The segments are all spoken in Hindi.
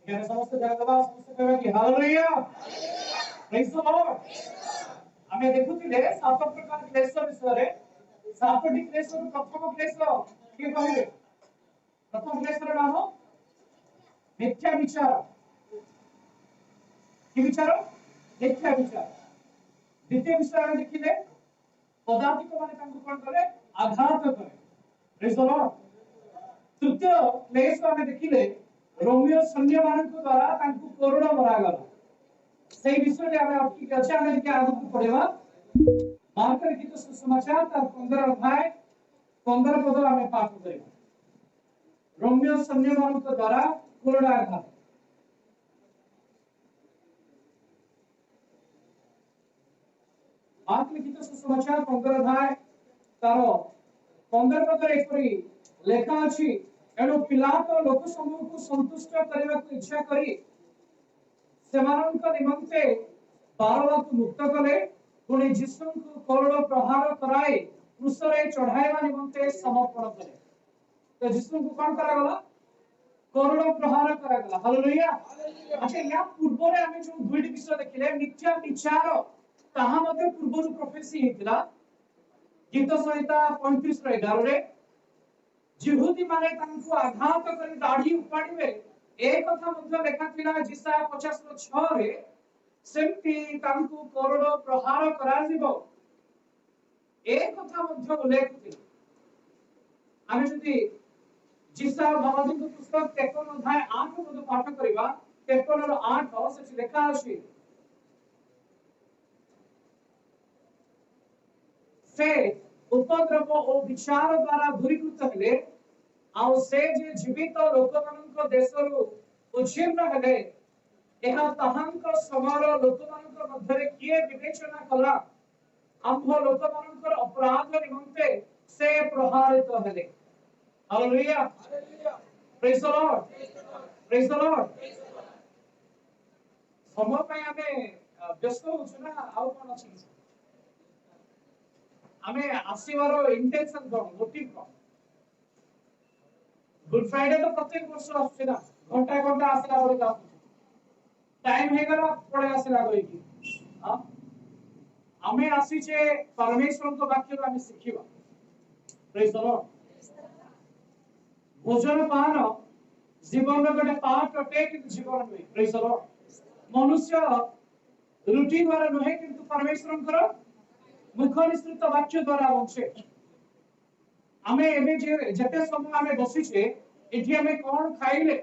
क्या समस्त जगदबा समस्त कहबा कि हालेलुया प्रेज द लॉर्ड। हमें देखुथिले सात प्रकार क्लेश विषय रे सातटी क्लेश प्रथम क्लेश के कहबे प्रथम क्लेश र नाम मिथ्या विचार कि विचार मिथ्या विचार। द्वितीय विषय हम देखिले पदार्थिक माने तांको कोन करे आघात करे प्रेज द लॉर्ड। तृतीय क्लेश हम देखिले रोमियो सैन्य मानक द्वारा तांको कोरोड़ मरा गला सेही विषय रे हम आपकी अच्छा में के आगु पढेबा मार्क लिखित सुसमाचार तार 15 अध्याय 15 पद हम पाठ करिबा। रोमियो सैन्य मानक द्वारा कोरोड़ आघात मार्क लिखित सुसमाचार 15 अध्याय तार 15 पद एपरी लेखा अछि एणु पिलात लोक समूह को संतुष्ट करने को इच्छा करी सेमानंक निमंते बारवाक मुक्त कले पुणी जिसु को कोरोड़ प्रहार कराए क्रूसरे चढ़ाइबा निमंते समर्पण कले। तो जिसु को कोन करा गला कोरोड़ प्रहार करा गला हालेलुया। अच्छा या पूर्व रे हमें जो दुईटी विषय देखिले मिथ्या विचार ताहा मध्ये पूर्व प्रोफेसी हेतिला गीत संहिता 35 रे 11 रे जिहुदी माने तांको आघात करी दाढ़ी उपाड़िबे ए कथा मध्ये लेखा थिला जिसा 50:6 रे सेमती तांको कोरोड़ प्रहार करा जिवो ए कथा मध्ये उल्लेख थिला। आमे जति जिसा भगवती पुस्तक 53 अध्याय 8 पद पाठ करिबा 53 रो 8 से लेखा अछि से उपद्रव और विचार द्वारा दूरीकृत हेले आउ से जे जीवित लोक मानक देशरु उच्छिन्न हेले एहा ताहांक समार लोक मानक मध्यरे किए विवेचना कला आंभ लोक मानक अपराध निमंते से प्रहारित हेले hallelujah praise the lord praise the Lord. समय पय हमें व्यस्त होछु ना आउ कोन अछि हमें आसीबार इंटेंशन कोन मोटिव कोन गुड फ्राइडे तो प्रत्येक वर्ष आछे ना घंटा घंटा आसला बरे का टाइम हे गला पड़े आसला गई की हां हमें आसी छे परमेश्वर को वाक्य रो हमें सिखिबा प्रेज द लॉर्ड। भोजन पान जीवन रो गोटे पार्ट अटे कि जीवन में प्रेज द लॉर्ड। मनुष्य रुटि द्वारा नहे किंतु परमेश्वर मुख निश्चित वाक्य द्वारा बचे आमे एबे जे जते समय आमे बसी छे एठी आमे कोन खाइले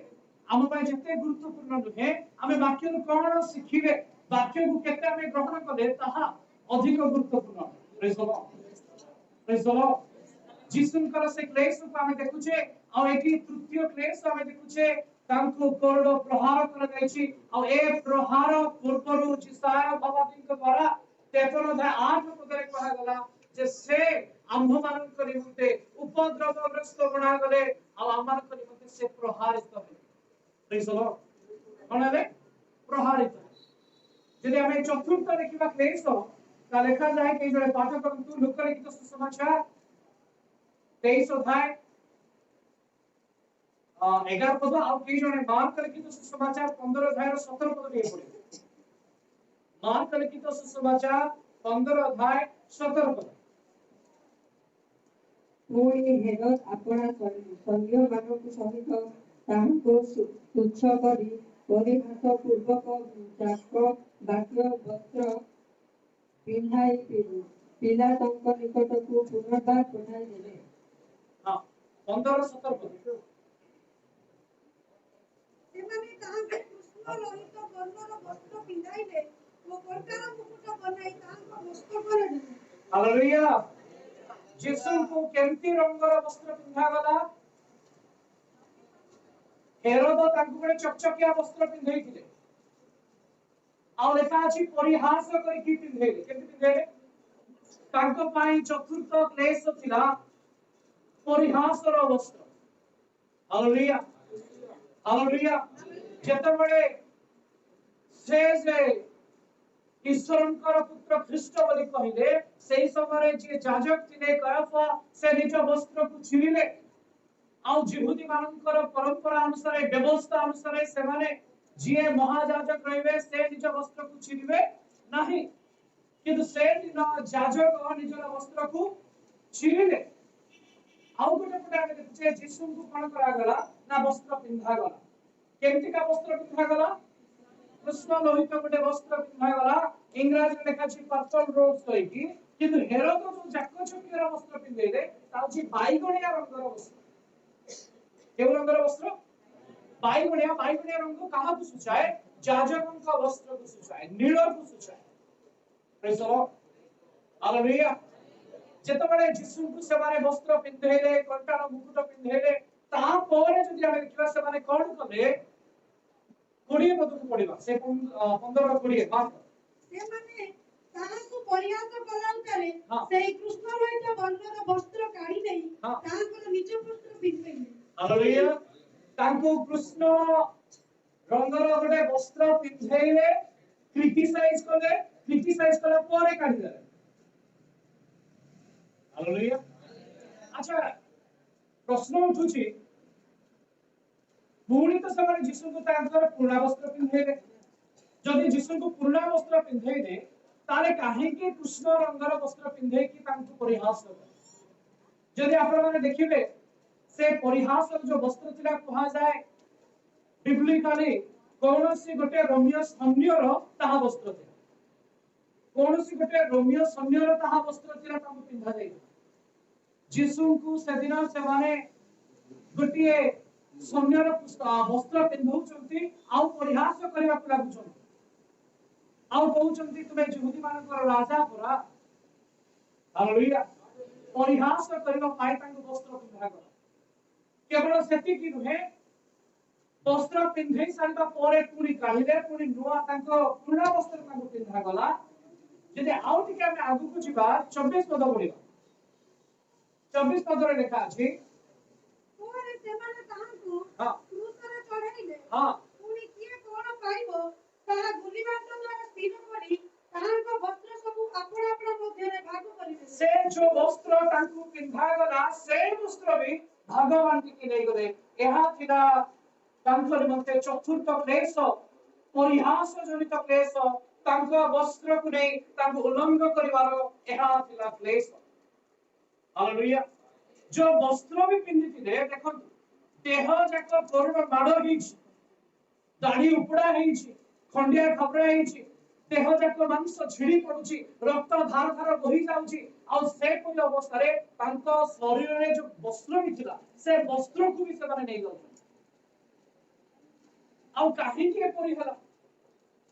आम पय जते गुरुत्वपूर्ण नहे आमे वाक्य रो कोन सिखिले वाक्य को केते आमे ग्रहण कले ताहा अधिक गुरुत्वपूर्ण praise the lord praise the lord. जिसुनकर से क्लेश को आमे देखुछे आ एठी तृतीय क्लेश आमे देखुछे तांको कोरडो प्रहार कर जायछि आ ए प्रहार पूर्वरु जिसाया भगवती द्वारा 53 अध्याय 8 पदरे कहा गला जे से आंभ मानक निमंते उपद्रवग्रस्त बना गले आ आमानक निमंते से प्रहारित हेले प्रेज द लॉर्ड कोन हेले प्रहारित। यदि हमें चतुर्थ देखिबा क्लेश ता लेखा जाय कि जोड़े पाठ करंतु लोक लिखित सुसमाचार 23 अध्याय 11 पद आ कि जोड़े मार्क लिखित सुसमाचार 15 अध्याय 17 पद दिए पड़े मार्क लिखित सुसमाचार 15 अध्याय 17 पद पुणी हेरोद अपना सैन्य मानक सहित ताहाको तुच्छ करी परिहास पूर्वक जाक बाक्य वस्त्र पिन्हाई पिलातंक निकटକୁ पुनर्बार पठाई देले। हां 15-17 पद ସେମାନେ ତାହାଙ୍କୁ କୃଷ୍ଣ ଲୋହିତ ବର୍ଣ୍ଣର ବସ୍ତ୍ର ପିନ୍ଧାଇଲେ ଓ କଣ୍ଟାର ମୁକୁଟ ବନାଇ ତାଙ୍କ ମସ୍ତକରେ ଦେଲେ हालेलुया। यीशु को केमती रंगर वस्त्र पिंधा गला हेरोद तांको बडे चकचकिया वस्त्र पिंधैथिले आ लेखा अछि परिहास करी की पिंधैले केमती पिंधैले तांको पाई चतुर्थ क्लेश थिला परिहासर वस्त्र हालेलुया हालेलुया। जेते बडे से ईश्वरंकर पुत्र ख्रीष्ट बोली कहिले सेही समय जे याजक थिले कयाफा से निज वस्त्र को छिरिले आ जिहुदी मानकर परंपरा अनुसार व्यवस्था अनुसार से माने जी महायाजक रहिबे से निज वस्त्र को चिरिबे नाही किंतु से दिन याजक निजर वस्त्र को चिरिले आउ गोटे पटे आमे देखुचे यीशु को कोन करा गला ना वस्त्र पिंधा गला केमति का वस्त्र पिंधा गला कृष्ण लोहित गोटे वस्त्र पिंधा गला इंग्रजी में लिखा छी पर्पल रोज कहिकी किंतु हेरोद जो जाकचक्यर वस्त्र पिंधेले ताउची बाईगणिया रंगर वस्त्र केउ रंगर वस्त्र बाईगणिया रंग कहा को सूचाए याजकों का वस्त्र को सूचाए नील को सूचाए प्रेज द लॉर्ड हालेलुया जेतबेले यीशु को सेमाने वस्त्र पिंधेले कंटार मुकुट पिंधेले ता परे जदि हम देखिबा सेमाने कोन कले 20 पद को पढिबा से 15 20 बात से माने ताहाको परिहास कलाउतारे हाँ। सेई कृष्ण रहित वर्णर वस्त्र काढी नै हाँ। ताहाको निज वस्त्र पिंधैले हालेलुया तांको कृष्ण रंगर गोटे वस्त्र पिंधेले क्रिटिसाइज कला परे काढी देले हालेलुया अच्छा प्रश्न उठुची पुणी तो समय यीशु को तांकर पुराना वस्त्र पिंधेले जदि यीशु को पुराना वस्त्र पिंधेले ताले काहे के कृष्ण रंगर वस्त्र पिंधे कि तांको परिहास कर जदि आपण माने देखिबे से परिहास जो वस्त्र थिला कहा जाए बिब्लिकली कोनोसी गोटे रोमियो सैन्यर ताहा वस्त्र थिला कोनोसी गोटे रोमियो सैन्यर ताहा वस्त्र थिला तांको पिंधा जाय यीशु को सेदिन से माने गोटिए सैन्यर वस्त्र पिंधौचंती आउ परिहास करबा को लागुचंती आउ कहउचंती तुमे यहूदी मानकर राजा परा हालेलुया परिहास करबा पाई तांको वस्त्र पिंधा गला केवल सेति कि नुहे वस्त्र पिंधै सारिबा परे पुरी काढिले पुरी नुआ तांको पुराना वस्त्र तांको पिंधा गला जदि आउ टिके हम आगु को जिबा 24 पद पढिबा 24 पद रे लिखा अछि तोरे से माने ताहाको हां क्रूस रे चढ़ाइले हां पुनी किए कोन पाइबो ताहा गुलिबांत द्वारा स्थिर करी ताहाको वस्त्र सब आपण आपण मध्य रे भाग करिवे से जो वस्त्र तांको पिंधा गला से वस्त्र भी भगवान की नहीं गले यहा थिला तांकर मते चतुर्थ क्लेश परिहास जनित क्लेश तांको वस्त्र को नहीं तांको उल्लंघन करिवारो यहा थिला क्लेश हालेलुया जो वस्त्र भी पिंधिथिले देखो देह जाक कोरड माड हिच दाढ़ी उपड़ा हिच खंडिया खबरा हिच देह जाक मांस छिड़ी पडुची रक्त धार धार बही जाउची आ से कोई अवस्था रे तांको शरीर रे जो वस्त्र भी थिला से वस्त्र को भी से माने नहीं गयो आ काहे के परि हला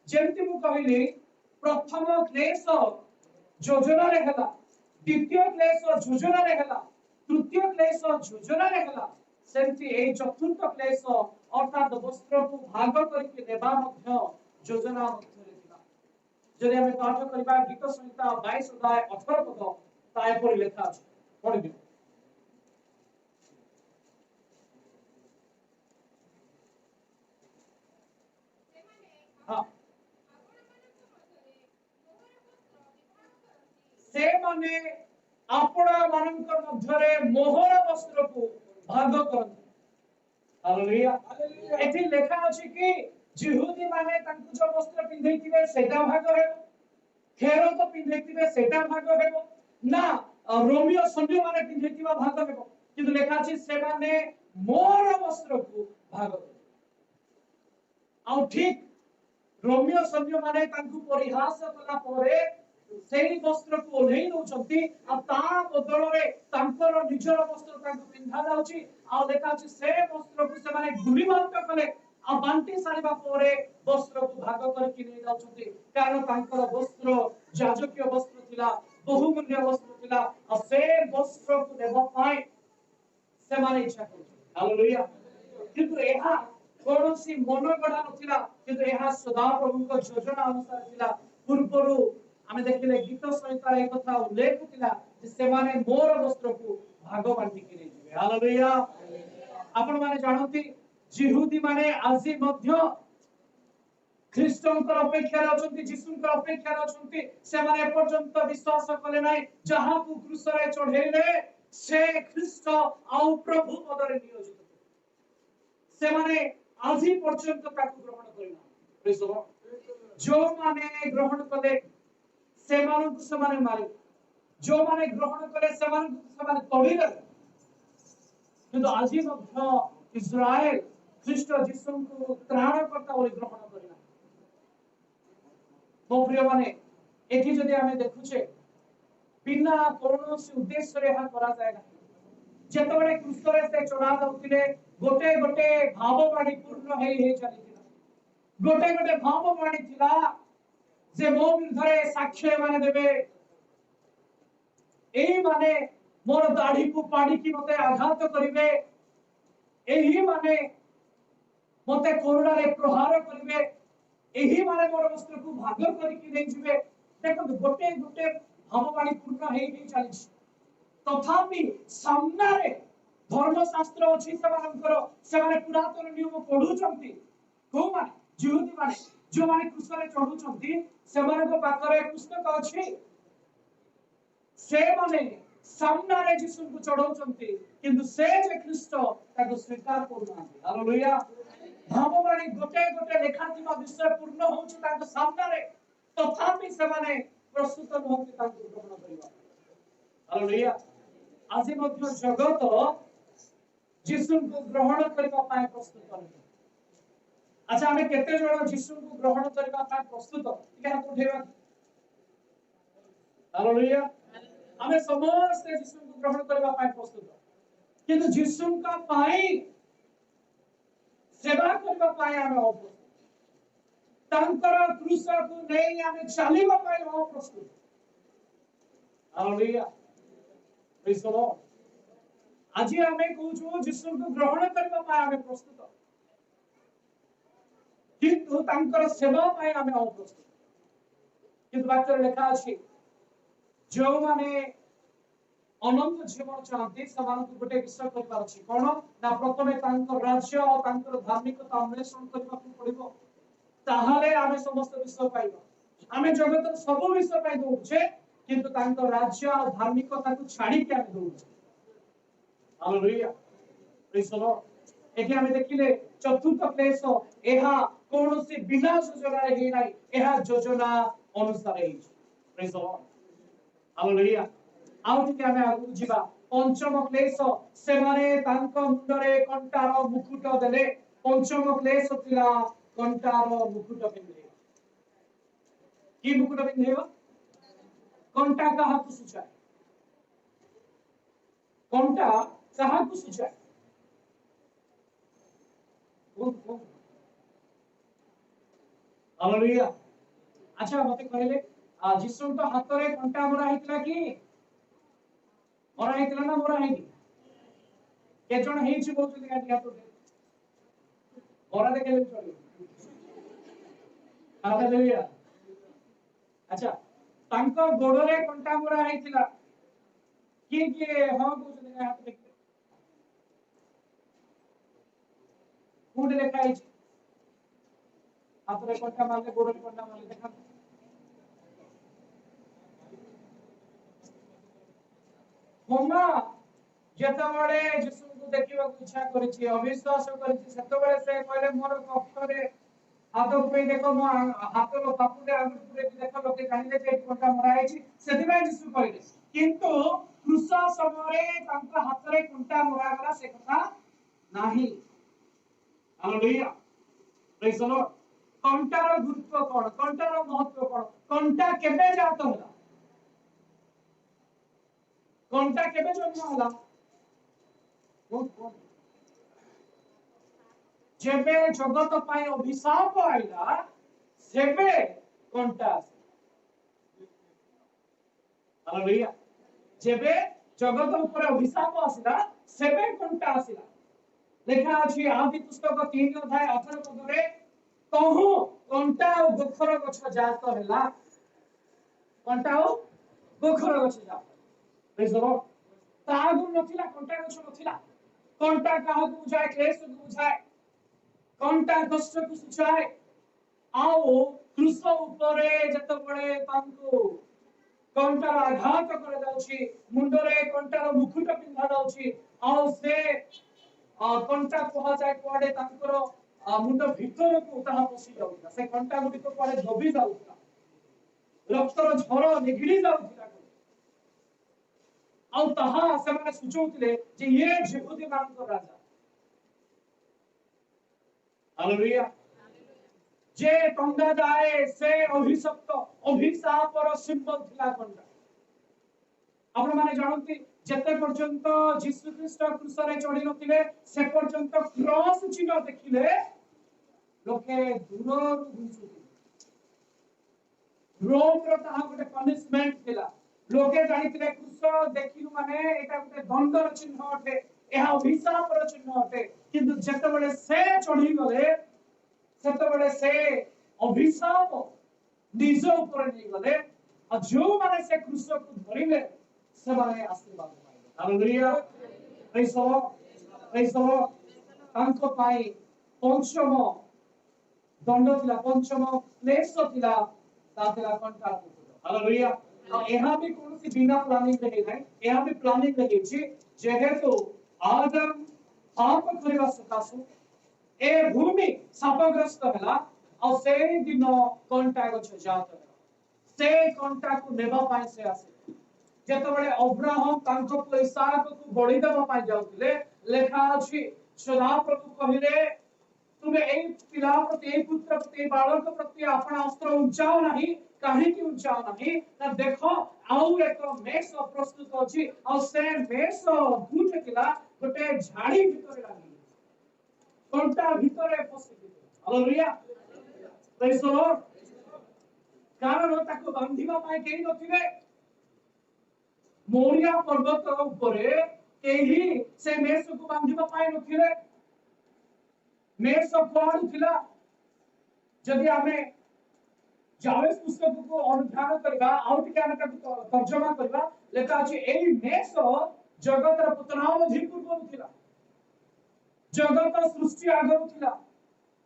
जेमति मु कहली प्रथम क्लेश योजना रे हला द्वितीय क्लेश योजना रे हला तृतीय क्लेश योजना रे हला सेमति ए चतुर्थ क्लेश अर्थात वस्त्र को भाग करके नेबा मध्य योजना मध्य रे थिला जदि हम पाठ करबा गीत संहिता 22 अध्याय 18 पद ताय पर लिखा अछि पढिबे हां से माने आपण मानक मध्य रे मोहर वस्त्र को भाग करन हालेलुया एथि लिखा अछि कि यहूदी माने तांकु जो वस्त्र पिंधैतिबे सेटा भाग हेबो खेरो तो पिंधैतिबे सेटा भाग हेबो ना रोमियो सैन्य माने पिंधैतिबा भाग हेबो किंतु लिखा अछि से माने मोर वस्त्र को भाग आउ ठीक रोमियो सैन्य माने तांकु परिहास कला परे सेही वस्त्र को ओल्हेई दउचंती आ ता बदल रे तांकर निजर वस्त्र तांकु पिंधा जाउची आ लेखा अछि से वस्त्र को से माने गुलिबांत कले आ बांटी सारिबा परे वस्त्र को भाग करके नै जाउचंती कारण तांकर वस्त्र याजकीय वस्त्र थिला बहुमूल्य वस्त्र थिला आ से वस्त्र को देबा पाए से माने इच्छा करछन हालेलुया किंतु एहा कोनोसी मनगढ़ा नथिला किंतु एहा सदा प्रभु को योजना अनुसार थिला पूर्वरु आमे देखिले गीत संहिता एक कथा उल्लेख थिला जे से माने मोर वस्त्र को भाग बांटी के नै जिवे हालेलुया आपण माने जानନ୍ତି यहूदी माने आजि मध्य ख्रीष्टंकर अपेक्षा अछंती यीशुंकर अपेक्षा अछंती से माने पर्यंत विश्वास कले नै जहा को क्रूस रे चढ़ेले से ख्रीष्ट आउ प्रभु पदरे नियोजित से माने आजि पर्यंत ताकू ग्रहण करिना Praise the Lord. जो माने ग्रहण कले सेमानंकु समाने मारे जो माने ग्रहण कले सेमानंकु समाने तोड़ीले किंतु आजी मध्य इस्राएल ख्रीष्ट जीसुंकु त्राणकर्ता बोली ग्रहण करिना मो प्रिय माने एठी जदि आमे देखुछे बिना कौनसी उद्देश्य रे हा करा जाय ना जेतबेले क्रूसरे से चढ़ा जाउतिले गोटे गोटे भाववाणी पूर्ण हेई चलीतिला गोटे गोटे भाववाणी थिला जे मो विरुद्धरे साक्ष्य माने देबे एही माने मोर दाढ़ी को पाड़ी की मते आघात करिवे एही माने मते कोरोना रे प्रहार करिवे एही माने मोर वस्त्र को भाग करिकि नै जिवे देखो गोटे गोटे भाववाणी पूर्ण हेई चलीछि तथापि सामनारे धर्मशास्त्र अछि सेमानकर सेमाने पुरातन नियम पढुचंती को माने जिहुदी माने जो माने क्रूसरे चढुचंती सेमानक पाखरे पुस्तक अछि से माने सामनारे यीशु को चढौचंती किंतु से जे ख्रीष्ट ताको स्वीकार करूनांती हालेलुया भाववाणी गोटे गोटे लेखाथिबा विषय पूर्ण होउछि ताको सामनारे तथापि सेमाने प्रस्तुत नहोंती ताको ग्रहण करिवा हालेलुया आज मध्य जगत यीशु को ग्रहण करबा पाए प्रस्तुत करबे अच्छा हमें केते जण यीशु को ग्रहण करबा पाए प्रस्तुत ठीक है उठेबा हालेलुया हमें समस्त यीशु को ग्रहण करबा पाए प्रस्तुत किंतु यीशु का पाई सेवा करबा पाए हमें अप्रस्तुत तांकर क्रूस को नहीं हमें चालीबा पाए अप्रस्तुत हालेलुया प्रेज द लॉर्ड आज हमें कहूँ यीशु को ग्रहण करबा पाए हमें प्रस्तुत किंतु तांकर सेवा पाए हमें अप्रस्तुत किंतु वाक्य लिखा अछि जो माने अनंत जीवन चाहते समान को गोटे विषय करबार अछि कोन ना प्रथमे तांकर राज्य और तांकर धार्मिकता अन्वेषण करबा को पड़िबो ताहारे आमे समस्त विषय पाइबा आमे जगत सब विषय पाइ दउछे किंतु तांकर राज्य और धार्मिकता को छाड़ी के आमे दउछे हालेलुया प्रेज द लॉर्ड एठी आमे देखिले चतुर्थ क्लेश एहा कोनोसी बिना योजना रे हे नाही एहा योजना अनुसार हे प्रेज द लॉर्ड हालेलुया आउ टिके आमे आगु जिबा पंचम क्लेश से माने तांको मुंडरे कंटार मुकुट देले पंचम क्लेश थिला कंटार मुकुट पिंधे की मुकुट पिंधेबो कंटा कहा को सूचाए कंटा कहा को सूचाए हालेलुया अच्छा मते कहले यीशु तो हाथ रे कंटा मरा हितला की मरा हितला ना मरा हिनी के जण हेछि बोलुछथि काटी हाथ दे मरा देखेले चली हालेलुया अच्छा तांको गोडरे कंटा मरा हितला की हां बोलुछथि हाथ देख कोड लेखा हेछि हाथ रे कंटा मारले गोडरे कंटा मारले देखा होमा जेतबेले यीशु को देखिबा को इच्छा करिछि अविश्वास करिछि सेतबेले से कहले मोर कष्टरे हाथ पे देखो मो हाथ रो पापुरे आंगुर पे देखो लोके जानिले जे कोटा मरा हेछि सेदिबा यीशु कहले किंतु क्रूस समरे तांका हाथ रे कोटा मरा गला से कथा नाही hallelujah praise the Lord Kantar गुरुत्व कोन कंटार महत्व कोन कंटा केबे जात होला कंटा केबे जन्म होला जेबे जगत पाए अभिशाप आइला सेबे कंटा हालेलुया जेबे जगत ऊपर अभिशाप आसिला सेबे कंटा आसिला लेखा अछि आदि पुस्तक 3 अध्याय 18 पदरे तहु कंटा और गोखर गछ जात होला कंटा और गोखर गछ जात प्रेज द लॉर्ड तागु नथिला कंटा गछ नथिला कंटा काहु बुझाए क्लेश को बुझाए कंटा कष्ट को सुझाए आओ क्रूस ऊपरे जतबळे तांको कंटार आघात कर जाउछि मुंडरे कंटार मुकुट पिंधा जाउछि आओ से कंटा कहा जाय कोडे तांकर मुंड भीतर को ताहा पसी जाउता से कंटा गुडी को पड़े दबी जाउता रक्तर झर निगिड़ी जाउता आ ताहा से माने सुचौतले जे ये यहूदी मान को राजा हालेलुया जे टंगा जाए से अभिशप्त अभिशापर सिंबल थिला कंटा आपण माने जानंती जेते पर्यंत यीशु ख्रीष्ट क्रूस रे चढ़ी नथिले से पर्यंत क्रॉस चिन्ह देखिले लोके दूररु घुसुती रोम रो ताहा गोटे पनिशमेंट थिला लोके जानिथिले क्रूस देखिलु माने एटा गोटे दंडर चिन्ह अटे एहा अभिशापर चिन्ह अटे किंतु जेते बेले से चढ़ी गले सेते बेले से अभिशाप निज ऊपर नहीं गले और जो माने से क्रूस को धरिले से माने आशीर्वाद पाइले हालेलुया प्रेज द लॉर्ड तांको पाई पंचम दंड थिला पंचम क्लेश थिला ता थिला कंटा हालेलुया और एहा भी कोनसी बिना प्लानिंग रे है एहा भी प्लानिंग रे छी जेहेतु आदम पाप करबा सकासु ए भूमि शापग्रस्त हला और से दिन कंटा गछ जात से कंटा को नेबा पाए से आसे जेतबेले अब्राहम तांको इसहाक को बळी देबा पाए जाउतिले लेखा अछि सदा प्रभु कहिले तुमे एई पिला प्रति एई पुत्र प्रति बालक प्रति आपण अस्त्र उंचाओ नाही काहे कि उंचाओ नाही त देखो आउ एक मेष प्रस्तुत अछि और से मेष गुट किला गोटे झाड़ी भितर लागी कंटा भितर पसि हालेलुया प्रेज द लॉर्ड कारण ताको बांधिबा पाए केही नथिले मोरिया पर्वत ऊपरे केही से मेष को बांधिबा पाए नथिले मेष कोड थिला जदि हमें जावेस पुस्तक को अनुध्यान करबा आउट के आने तर्जमा करबा लेखा अछि एई मेष जगतर पतनावधि पूर्व थिला जगत सृष्टि आगम थिला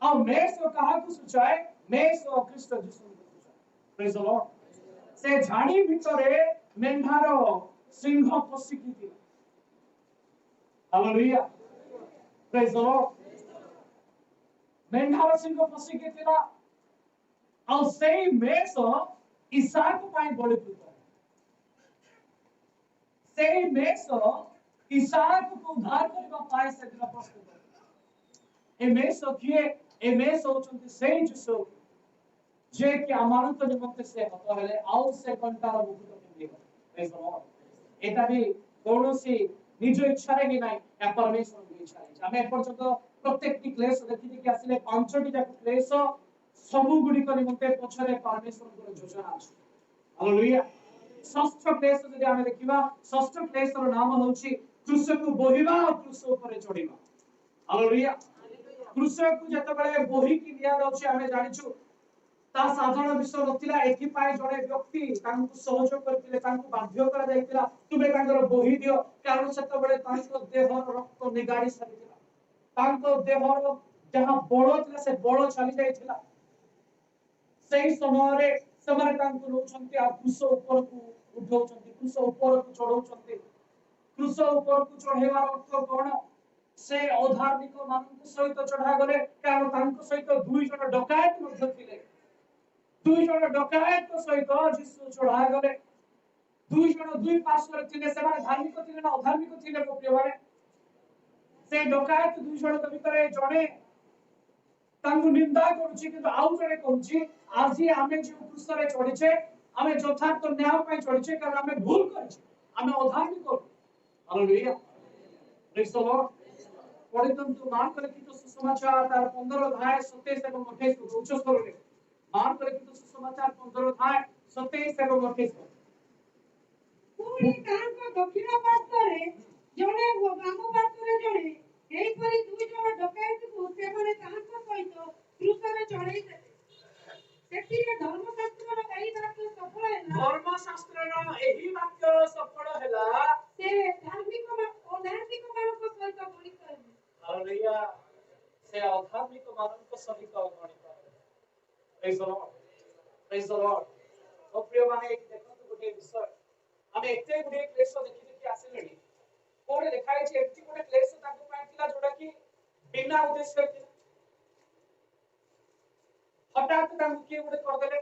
आ मेष कहा को सूचाए मेष ख्रीष्ट यीशु को सूचाए प्रेज द लॉर्ड से झाड़ी भितरे मेंढार सिंह पसिकी थिला हालेलुया प्रेज द लॉर्ड मेंढार सिंह पसिकी थिला आ सेई मेष इसहाक पाई बळी पुत्र सेई मेष इसहाक को उद्धार करबा पाए से दिन प्रस्तुत ए मेष किए ए मेष होचंती सेई जिसो जे कि अमानत निमंते से हतो हेले आउ से कंटार मुकुट पिंदिबो प्रेज द लॉर्ड एटा भी कोनोसी निज इच्छा रे ही नाही या परमेश्वर की इच्छा रे हमें पर्यंत प्रत्येक क्लेश देखि कि आसिले पांचटी जाक क्लेश सबु गुडी को निमंते पछरे परमेश्वर को योजना अछि हालेलुया षष्ठ क्लेश यदि हमें देखिबा षष्ठ क्लेश रो नाम होछि क्रूस को बोहिबा और क्रूस ऊपर चढ़ीबा हालेलुया क्रूस को जतबेले बोही कि दिया जाउछि हमें जानिछु ता साधारण विषय नथिला एथि पाए जड़े व्यक्ति तांको सहयोग करथिले तांको बाध्य करा जायतिला तुमे तांकर बोही दियो कारण सेतबेले तांको देहर रक्त निगाड़ी सरितिला तांको देहर जहां बळ थिला से बळ चली जायतिला सही समय रे समारे तांको लोचंती आ क्रूस ऊपर को उठौचंती क्रूस ऊपर को चढ़ौचंती क्रूस ऊपर को चढ़ेवार अर्थ कोन से अधार्मिक मानक सहित चढ़ा गले कारण तांको सहित दुई जण डकायत मध्य थिले दुई जण डकायत सहित यीशु चढ़ा गले दुई जण दुई पार्श्व थिले से धार्मिक थिले ना अधार्मिक थिले प्रियवारे से डकायत दुई जण भीतर जणे तांको निंदा करूची कि आउ जणे कहूची आजी आमे जे क्रूस रे चढ़ीचे आमे यथार्थ न्याय पय चढ़ीचे कारण आमे भूल करछे आमे अधार्मिक हालेलुया प्रेज द लॉर्ड पढ़ितंतु मार्क लिखित सुसमाचार तार 15 अध्याय 27 एवं 28 को उच्च स्वर रे मार्क लिखित सुसमाचार 15 अध्याय 27 एवं 28 पुणी तांको दक्षिण पार्श्वरे जणे बाम पार्श्वरे जणे एई परि दुई जण डकायत को से माने तांको सहित क्रूस रे चढ़ाई देले सेटिरे धर्मशास्त्र रो एई वाक्य सफल हैला धर्मशास्त्र रो एही वाक्य सफल हैला से धार्मिक मानक सहित गणित करबे हालेलुया से अधार्मिक मानक सहित गणित प्रेज द लॉर्ड ओ प्रिय माने एक देखंतु गोटे विषय हमें एते गुडे क्लेश देखि आसिलेनी कोडे लिखाइ छै एति गोटे क्लेश ताको पाइतिला जोडा कि बिना उद्देश्य थिला हठात तांको किए गुटे करदेले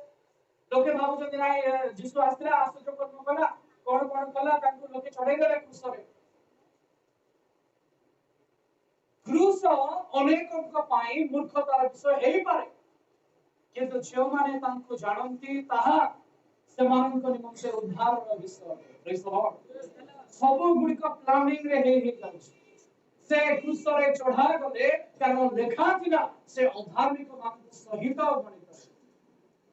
लोके भाबुछन्ति नाइ जीसु आस्थिला आश्चर्य कर्म कला कोन कोन कला तांको लोके चढ़ाई देले क्रूस रे क्रूस अनेकଙ୍କ ପାଇଁ मूर्खतार विषय हेई पारे किंतु जो माने तांको जानନ୍ତି ताहा सेमानଙ୍କ निमंते उद्धारर विषय प्रेज द लॉर्ड सब गुडी का प्लानिंग रे हेई जाउछि से क्रूस रे चढ़ा गले कारण लेखा थिला से अधार्मिक मान सहित गणित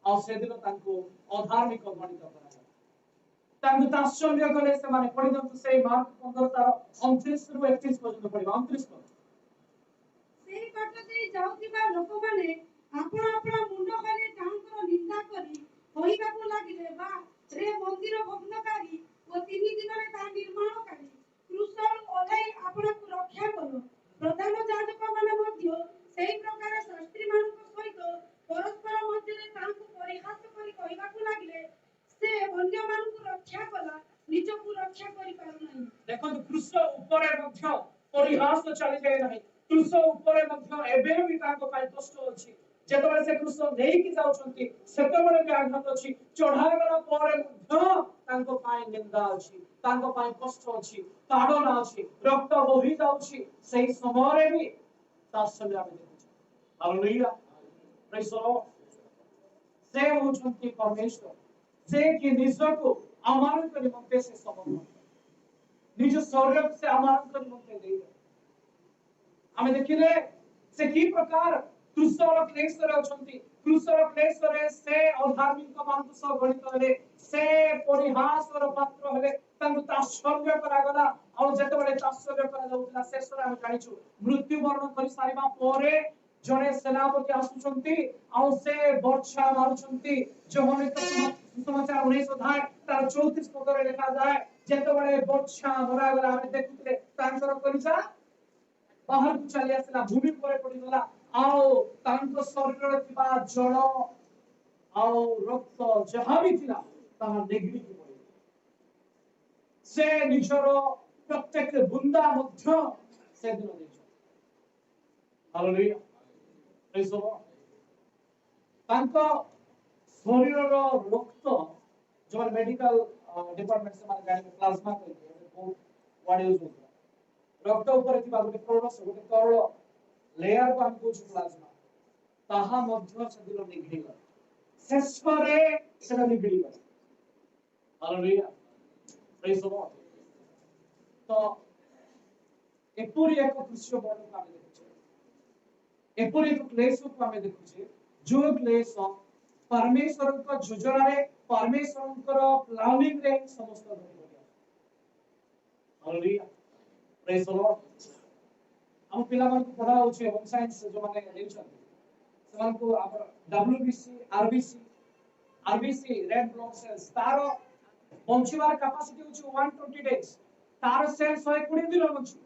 आ से दिन तांको अधार्मिक गणित करा तांको ताश्चर्य गले से माने पढि दंतु से मार्क 15 तार 29 रु 31 पर्यंत पढिबा 29 पर सेही बात देई जाउतिबा लोक माने आपण आपण मुंड खाली तांकर निंदा करी होइबाकू लागिले बा रे मंदिर भग्नकारी ओ 3 दिन रे ता निर्माणकारी क्रूसर ओलाई आपणकू रक्षा करो प्रधान याजक माने मध्य सेही प्रकार शास्त्री मानक सहित परस्पर मध्य रे तांकू परिहास करी कहिबाकू लागिले से अन्य मानकू रक्षा कला निजकू रक्षा करि पारु नाही देखो क्रूस ऊपर मध्य परिहास चली जाय नाही क्रूस ऊपर मध्य एबे भी ताको पाई कष्ट अछि जेतबे से क्रूस नेई कि जाउछंती सेतबे भी आघात अछि चढ़ा गला परे मध्य ताको पाई निंदा अछि ताको पाई कष्ट अछि ताड़ना अछि रक्त बहि जाउछि सेही समय रे भी तासल्य आमे देखुछि हालेलुया प्रेज द लॉर्ड से होछंती परमेश्वर से कि निजको आमानक निमंते से समर्पण निज शरीर से आमानक निमंते दे आमे देखिले से की प्रकार क्रूसर क्लेश रे अछंती क्रूसर क्लेश रे से अधार्मिक मानक सह गणित हेले से परिहास और पात्र हेले तांको ताश्चर्य करा गला और जेतबेले ताश्चर्य करा जाउतला शेष रे हम जानिछु मृत्यु वर्ण करि सारिबा परे जने सेनापति आसुचंती और से वर्षा मारुचंती जो हमें सुसमाचार 19 अध्याय तार 34 पद रे लिखा जाय जेतबेले वर्षा मरा गला हम देखुतले तांकर कलिजा बाहर को चली आसला भूमि पर पड़ी गला आओ तांको शरीर रे थिबा जल आओ रक्त जहा भी थिला ताहा नेगरी की पड़ी से निजर प्रत्येक बुंदा मध्य से दिन देछ हालेलुया प्रेज द लॉर्ड तांको शरीर रो रक्त जो मेडिकल डिपार्टमेंट से माने गाड़ी में प्लाज्मा कहते व्हाट यूज होता रक्त ऊपर थिबा गोटे प्रोडक्ट गोटे तरल लेयर को हम कुछ प्लाज्मा ताहा मध्य से दिन निगड़ी गला शेष रे सेना निगड़ी गला हालेलुया प्रेज द लॉर्ड तो एपुरी एक कृष्ण बर्ण को हमें देखुछे एपुरी एक क्लेश को हमें देखुछे जो क्लेश परमेश्वर का योजना रे परमेश्वर का प्लानिंग रे समस्त घटी गया हालेलुया प्रेज द लॉर्ड हम पिला मन को पढ़ा होचे होम साइंस जो माने लेछन समान को आप WBC RBC red blood cells तारो बंचिबार कैपेसिटी होचे 120 डेज तार सेल 120 दिन बंचु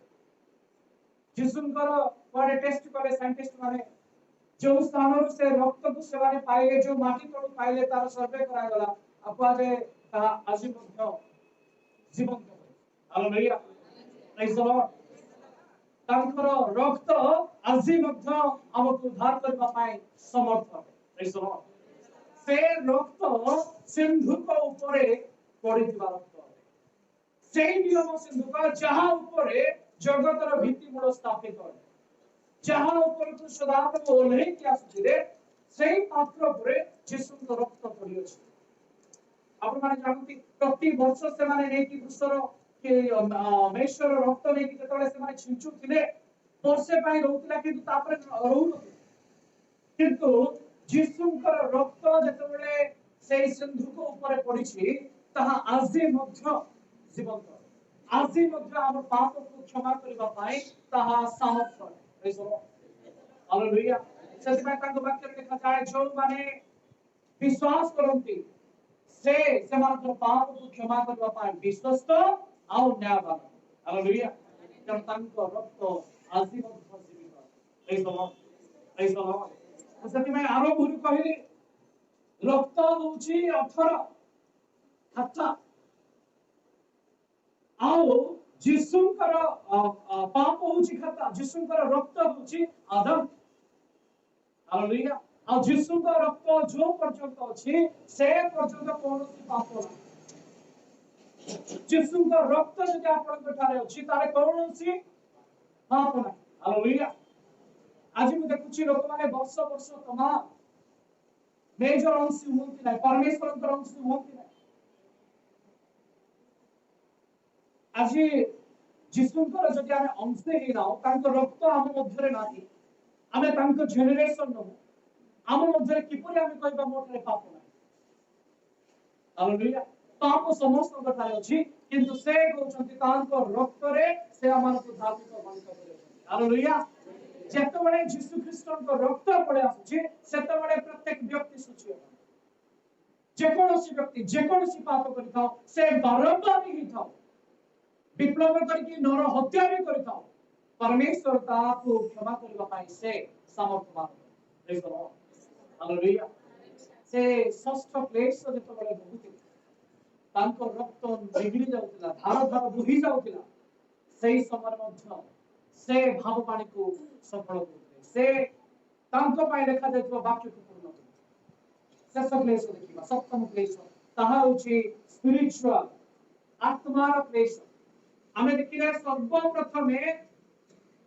जिसुनकर कोडे टेस्ट करे साइंटिस्ट माने जो स्थान से रक्त को सेवाने पाइले जो माटी तळु पाइले तार सर्वे करा गला अपवादे ता आजीवन जीवन हालेलुया प्रेज द लॉर्ड तांकर रक्त आजी मध्य हमको उद्धार करबा पाए समर्थ प्रेज द लॉर्ड से रक्त सिंधु को ऊपरे पड़िथिबा रक्त से नियम सिंधु का जहां ऊपरे जगतर भित्ति मूल स्थापित है जहां ऊपर तो सदात्म ओल्हे क्या सुचिरे सेही पात्र उपरे यीशु रक्त पड़ी अछि आपण माने जानती प्रति वर्ष से माने नै कि पुष्टर के मेश्वर रक्त नै कि जतले से माने छिंचु थिले वर्षे पाई रहउतला किंतु तापरे रहउ किंतु यीशुकर रक्त जतबेले सेही सिंधु को ऊपर पड़िछि ताहा आजि मध्य जीवंत आजि मध्य हम पाप को क्षमा करबा पाए ताहा सामर्थ प्रेज द लॉर्ड हालेलुया सत्यमय तांको वाक्य रे लिखा जाय जो माने विश्वास करंती से सेमानकर पाप को क्षमा करबा पाए विश्वस्त आउ न्यायवान हालेलुया जब तांको रक्त आजि मध्य जीवित प्रेज द लॉर्ड सत्यमय आरो भूल कहले रक्त होची 18 खाता आओ जिसुंकर पाप होची खाता जिसुंकर रक्त होची आदम हालेलुया आ यीशु का रक्त जो पर्यंत अछि से पर्यंत कोनोसी पाप नाही यीशु का रक्त जदि आपन ठारे अछि तारे कोनोसी पाप नाही हालेलुया आज मैं देखुछि लोक माने वर्ष वर्ष तमा मेजर अंश हुंती नाही परमेश्वर अंश हुंती नाही आज यीशुଙ୍କର ଯଦି ଆମେ ଅଂଶ ହେଇନାଉ ତାଙ୍କ ରକ୍ତ ଆମ ମଧ୍ୟରେ ନାହିଁ ଆମେ ତାଙ୍କ ଜେନେରେସନ ନବୁ ଆମ ମଧ୍ୟରେ କିପରି ଆମେ କହିବା ମୋଠାରେ ପାପ ନାହିଁ ହାଲେଲୁୟା ପାପ ସମସ୍ତଙ୍କ ଠାରେ ଅଛି କିନ୍ତୁ ସେ କହୁଛନ୍ତି ତାଙ୍କ ରକ୍ତରେ ସେ ଆମକୁ ଧାର୍ମିକ ମଣିଷ କରିଛନ୍ତି ହାଲେଲୁୟା ଯେତେବେଳେ ଯୀଶୁ ଖ୍ରୀଷ୍ଟଙ୍କ ରକ୍ତ ପଳେ ଆସୁଛି ସେତେବେଳେ ପ୍ରତ୍ୟେକ ବ୍ୟକ୍ତି ସୂଚି ହେବ ଯେକୌଣସି ବ୍ୟକ୍ତି ଯେକୌଣସି ପାପ କରିଥାଉ ସେ ବାରମ୍ବାର ହେଇଥାଉ विप्लव करके नर हत्या भी करता परमेश्वर ताकू क्षमा करबा पाई से समर्थमान प्रेज द लॉर्ड हालेलुया से षष्ठ प्लेस जते बळे बहुत तांको रक्त बिगड़ी जाउतिला धार धार बुही जाउतिला सेही समय मध्य से भाव पानी को सफल करते से तांको पाई लेखा जायतो वाक्य को पूर्ण करते षष्ठ प्लेस देखिबा सप्तम प्लेस ताहा होची स्पिरिचुअल आत्मार प्लेस आमे देखिले सर्वप्रथम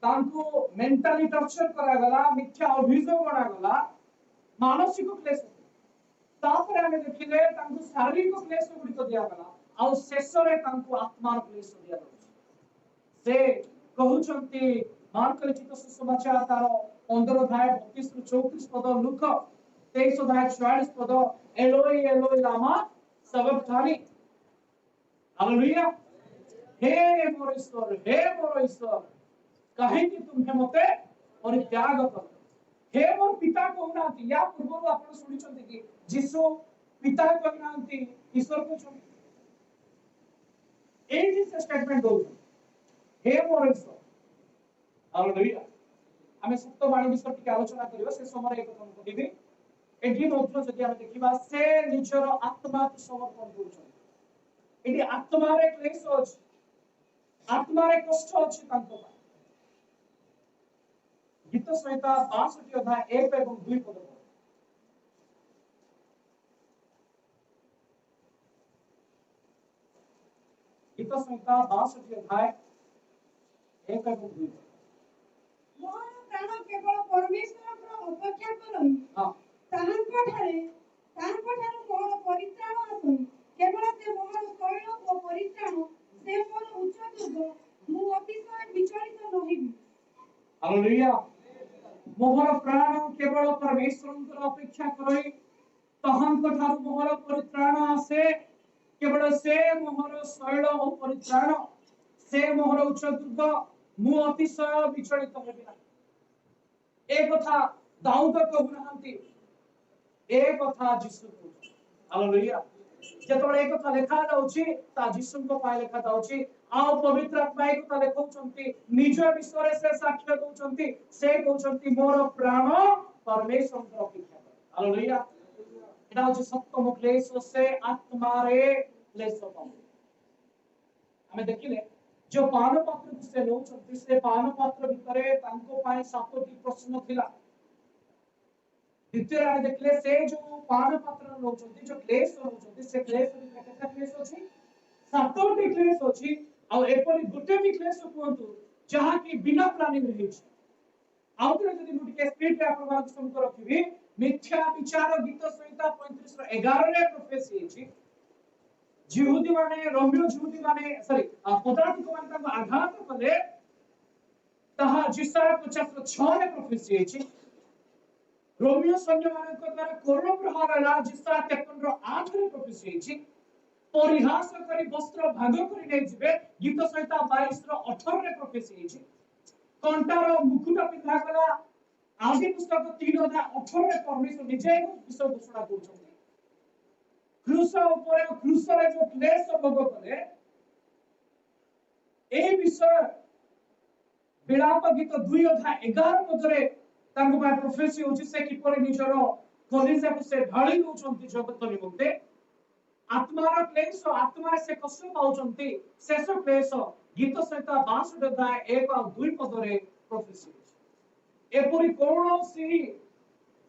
तांको मेंटली टॉर्चर करा गला मिथ्या अभियोग बना गला मानसिक क्लेश तापर आमे देखिले तांको शारीरिक क्लेश गुडी को दिया गला आ शेष रे तांको आत्मार क्लेश दिया गला से कहउचंती मार्क लिखित सुसमाचार तार 15 अध्याय 32 रु 34 पद लुक 23 अध्याय 44 पद एलोई एलोई लामा सबक्तानी हालेलुया हे मोर ईश्वर कहीं कि तुम्हें मते परित्याग कर हे मोर पिता कहनांती या पूर्व आपण सुनिचंती कि यीशु पिता कहनांती ईश्वर कहछन ए जी स्टेटमेंट दो हे मोर ईश्वर हालेलुया हमें सत्य वाणी विषय टिके आलोचना करियो से समय एक कथन कहिबी एठी मध्य जदि हम देखिबा से निजर आत्मा को समर्पण करछन एठी आत्मा रे क्लेश अछि आत्मारे कष्ट अछि तांको गीत संहिता 62 अध्याय 1 एवं 2 पद गीत संहिता 62 अध्याय 1 एवं 2 मोर प्राण केवल परमेश्वरक अपेक्षा करई हां ताहांको ठारे मोर परित्राण आसई केवल से मोर शैल ओ परित्राण से मोर उच्च दुर्ग मु अतिशय विचलित नहिबी हालेलुया मोहर प्राण केवल परमेश्वरक अपेक्षा करई ताहांको ठारे मोहर परित्राण आसे केवल से मोहर शैल ओ परित्राण से मोहर उच्च दुर्ग मु अतिशय विचलित हेबी ना एक कथा दाऊद कहउनांती एक कथा यीशु कहउछ हालेलुया जेतबे एक कथा लेखा जाउची ता यीशु को पाए लेखा जाउची आ पवित्र आत्मा एक कथा लेखौचंती निज विषय से साक्ष्य दउचंती से कहउचंती मोर प्राण परमेश्वर को अपेक्षा करे हालेलुया एटा होची सप्तम क्लेश से आत्मा रे क्लेश पाउ हमें देखिले जो पान पात्र को से नउचंती से पान पात्र भितरे तांको पाए सातोटी प्रश्न थिला द्वितीय आने देखले से जो पान पात्र नउचंती जो क्लेश नउचंती से क्लेश भितरे केतना क्लेश अछि सातोटी क्लेश अछि आ एपरि गुटे भी क्लेश कोंतु जहा कि बिना प्लानिंग रही छै आउतरे जदि मुटी के स्पीड रे आपण मार्ग सुन कर रखिबी मिथ्या विचार गीत संहिता 35 रो 11 रे प्रोफेसी अछि यहूदी माने रोमियो यहूदी माने सॉरी पदार्थिक माने ताको आघात कले ताहा जिसाया 50 रो 6 रे प्रोफेसी अछि रोमियो सैन्य माने को द्वारा कोरोना प्रहार हला जिसाया 53 रो 8 रे प्रोफेसी अछि परिहास करी वस्त्र भाग करी नै जिवे गीत संहिता 22 रो 18 रे प्रोफेसी अछि कंटार मुकुट पिंधा कला आदि पुस्तक 3 अध्याय 18 रे परमेश्वर निजे विषय घोषणा करछथि क्रूस ऊपर क्रूस रे जो क्लेश भोग करे एही विषय विलाप गीत 2 अध्याय 11 पदरे तांको बाय प्रोफेसी होछि से किपरि निजर कलिजा को से ढाळी दोचंती जगत निमंते आत्मार क्लेश आत्मा से कष्ट पाउचंती शेष क्लेश गीत संहिता 62 अध्याय 1 और 2 पदरे प्रोफेसी एपरि कोनोसी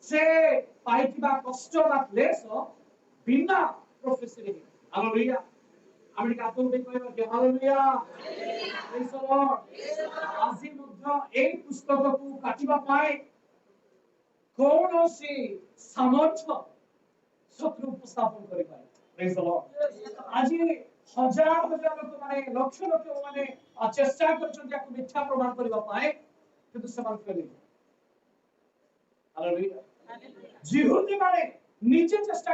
से पाइथिबा कष्ट बा क्लेश बिना प्रोफेसी रे हालेलुया आमे कातो दे कहबा कि हालेलुया प्रेज द लॉर्ड आजि मध्य एई पुस्तक को काटिबा पाए कौनसी सामर्थ्य शत्रु उपस्थापन करि पाए प्रेज द लॉर्ड आज हजार हजार लोक माने लक्ष लक्ष माने चेष्टा करछन याको मिथ्या प्रमाण करिबा पाए किंतु समान करिबे हालेलुया जिहुदी माने निजे चेष्टा